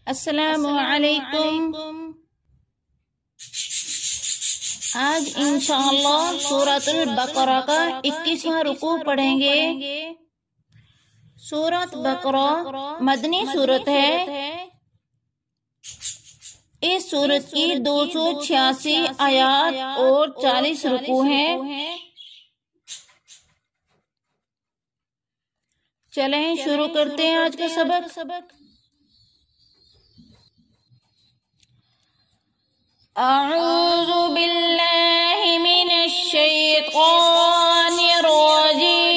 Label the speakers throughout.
Speaker 1: अस्सलामु अलैकुम। आज इंशाअल्लाह सूरतुल बकरा का 21वां रुकू पढ़ेंगे। सूरत बकरा मदनी सूरत है। इस सूरत की 286 आयात और 40 रुकू हैं। चलें शुरू करते हैं आज का सबक। अऊज़ु बिल्लाहि मिनश शैतानिर रजीम।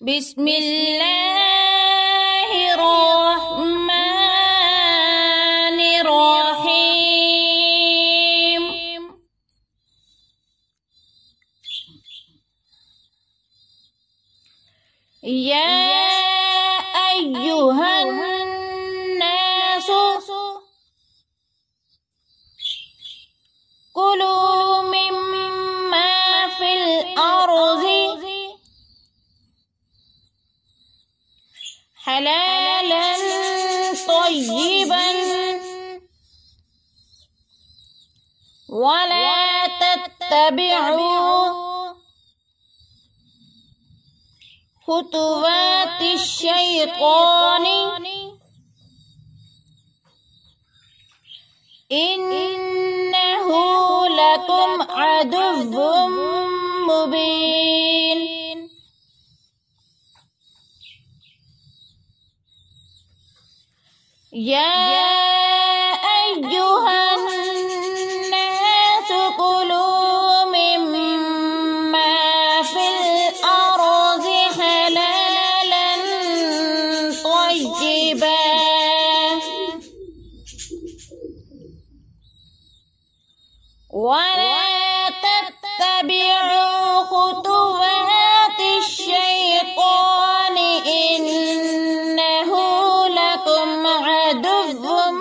Speaker 1: बिस्मिल्लाहिर रहमानिर रहीम। या कुलू मिम्मा फिल अर्ज़ि हलालन तय्यिबन वला तत्तबिउ खुतुवातिश शैतानी इन्नहु लकुम अदुव्वुम मुबीन। या अय्युहन नासु कुलू मिम्मा फिल अर्ज़ि हलालन तय्यिबन वला तत्तबिउ खुतुवातिश शैतानी इन्नहु लकुम अदुव्वुम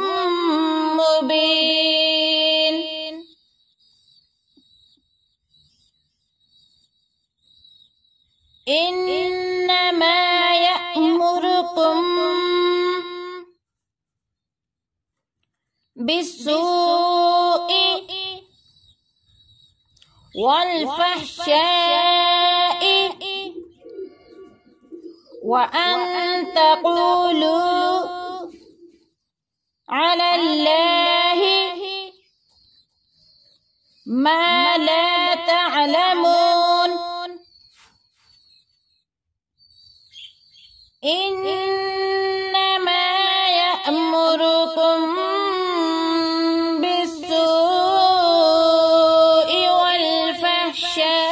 Speaker 1: मुबीन। इन्नमा यअमुरुकुम बिस्सूइ वल फहशाई व अन तक़ूलू अलल्लाहि मा ला तअलमून। इन्नमा यअमुरुकुम बिस्सूइ वल फहशाई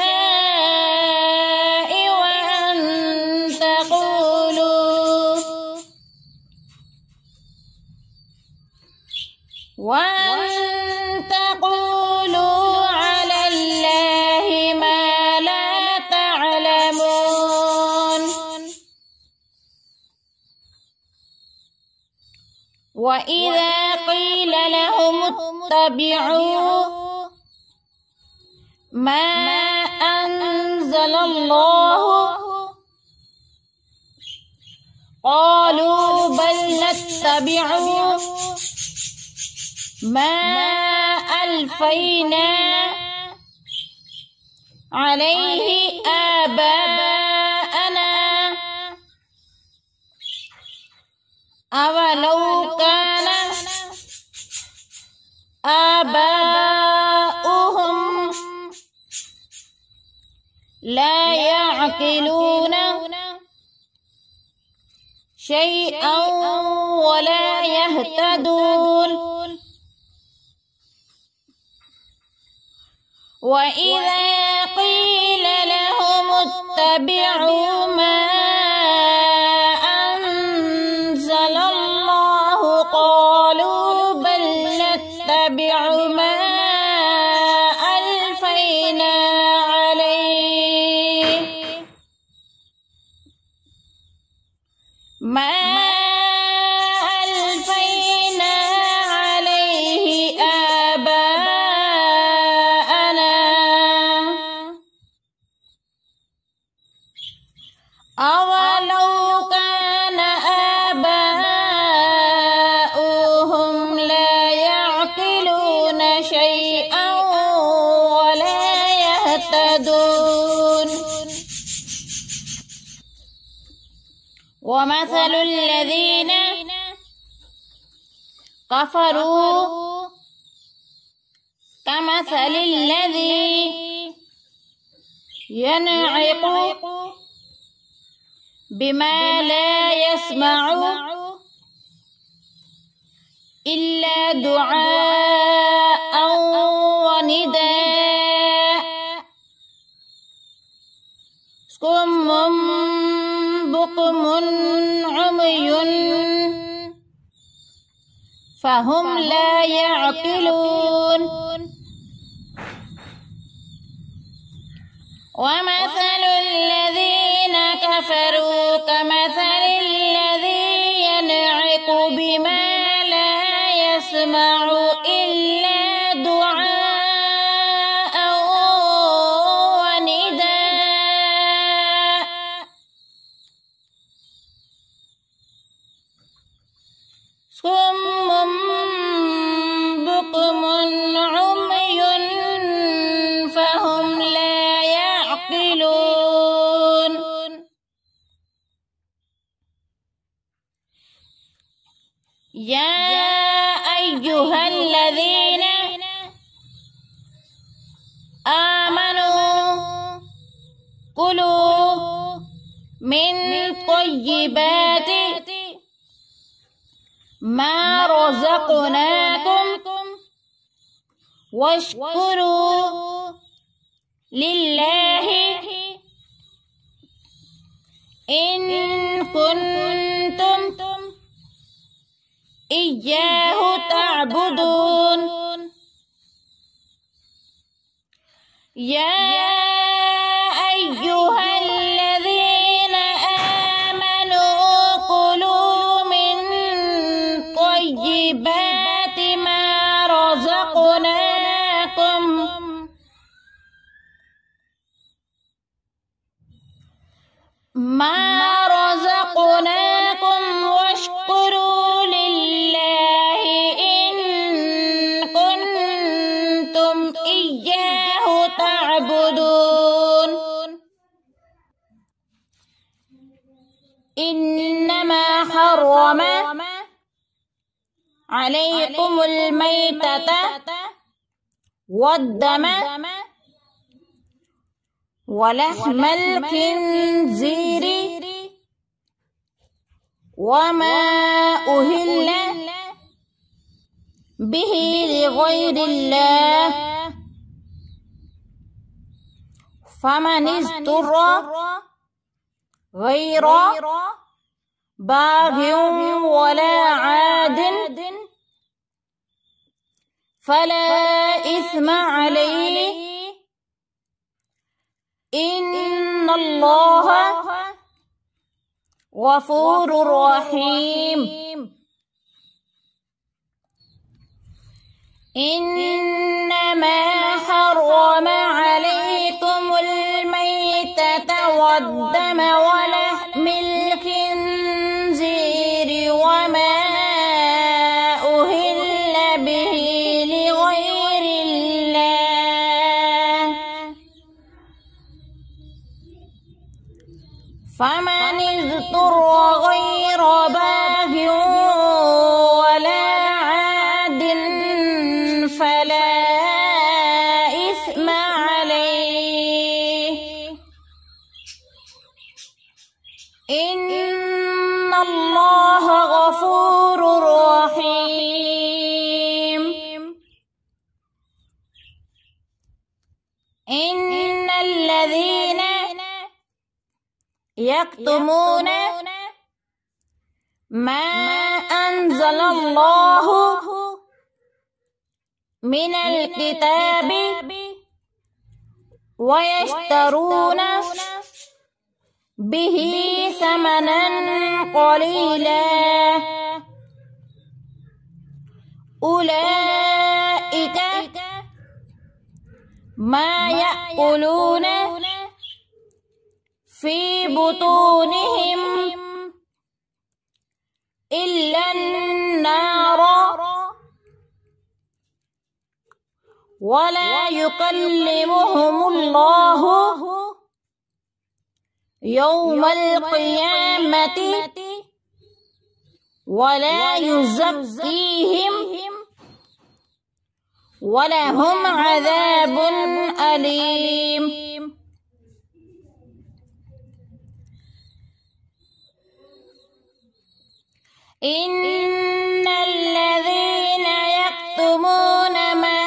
Speaker 1: व अन तक़ूलू अलल्लाहि मा ला तअलमून। वइज़ा क़ील लहुम इत्तबिउ मा अंज़लल्लाहु क़ालू बल नत्तबिउ मा अल्फ़ैना अलैहि आबाअना अवलौ कान आबाउहुम ला यअक़िलून शैअन वला यहतदून। वइज़ा क़ील लहुम इत्तबिउ मा अंज़लल्लाहु क़ालू बल नत्तबिउ मा अल्फ़ैना अलैहि आबाअना أولو كان آباؤهم لا يعقلون شيئا ولا يهتدون ومثل الذين كفروا كمثل الذي ينعق بما لا يسمع إلا دعاء ونداء صم بكم عمي فهم لا يعقلون ومثل الذين كفروا كمثل الذي ينعق بما لا يسمع إلا دعاء ونداء صم بكم عمي فهم لا يعقلون يا أيها الذين آمنوا كلوا من طيبات ما رزقناكم واشكروا لله إن كنتم إياه تعبدون يا أيها الذين آمنوا كلوا من طيبات ما رزقناكم واشكروا لله إن كنتم إياه تعبدون إنما حرم عليكم الميتة والدم ولحم الخنزير وما أهل به لغير الله فمن اضطر غير باغ ولا عاد فلا إثم عليه إن الله غفور رحيم إنما حرم عليكم الميتة والدم ولحم الخنزير وما أهل به لغير الله فمن اضطر غير باغ ولا عاد فلا إثم عليه إن الله غفور رحيم إن الذين يكتمون ما أنزل الله من الكتاب ويشترون به ثمنا قليلا أولئك ما يأكلون फी बुतूनिहिम इल्लन्नार वला युकल्लिमुहुमुल्लाहु यौमल क़ियामति वला युज़क्कीहिम वलहुम अज़ाबुन अलीम। इन्नल्लज़ीना यक्तुमून मा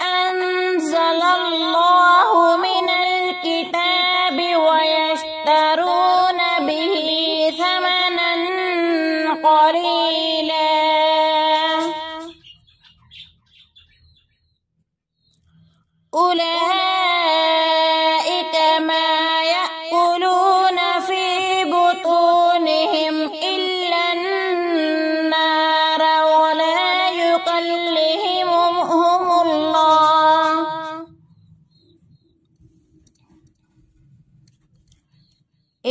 Speaker 1: अंज़लल्लाहु मिनल किताबि व यश्तरून बिही समनन क़लीला उलाइक मा यअकुलून फी बुतूनिहिम इल्लन्नार वला युकल्लिमुहुमुल्लाह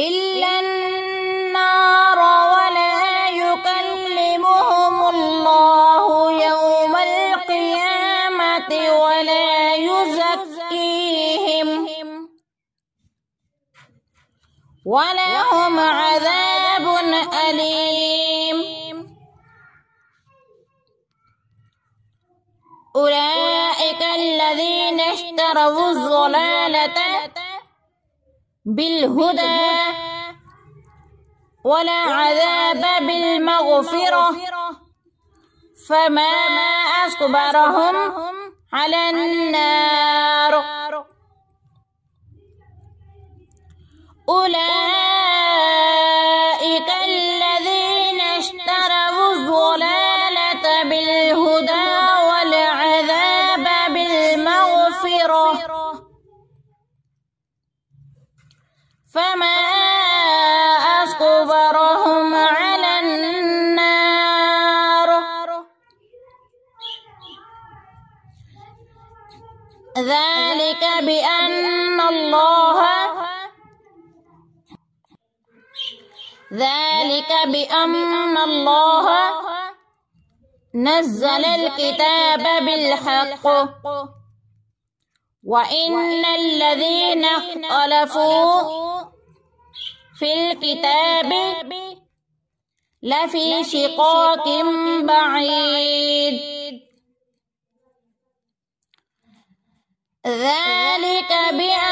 Speaker 1: इल्लन्नार वला युकल्लिमुहुमुल्लाहु यौमल क़ियामति वला युज़क्कीहिम वलहुम अज़ाबुन अलीम। उलाइका अल्लज़ीना इश्तरवुज़-ज़लालत बिल-हुदा वल-अज़ाब बिल-मग़फ़िरह फमा अस्बरहुम अलन-नार। उलाइका अल्लज़ीना इश्तरवुज़-ज़लालत बिल-हुदा वल-अज़ाब बिल-मग़फ़िरह फमा अस्बरहुम अलन-नार। ذلك بأن الله نزل الكتاب بالحق وإن الذين اختلفوا في الكتاب لفي شقاق بعيد ذلك بأن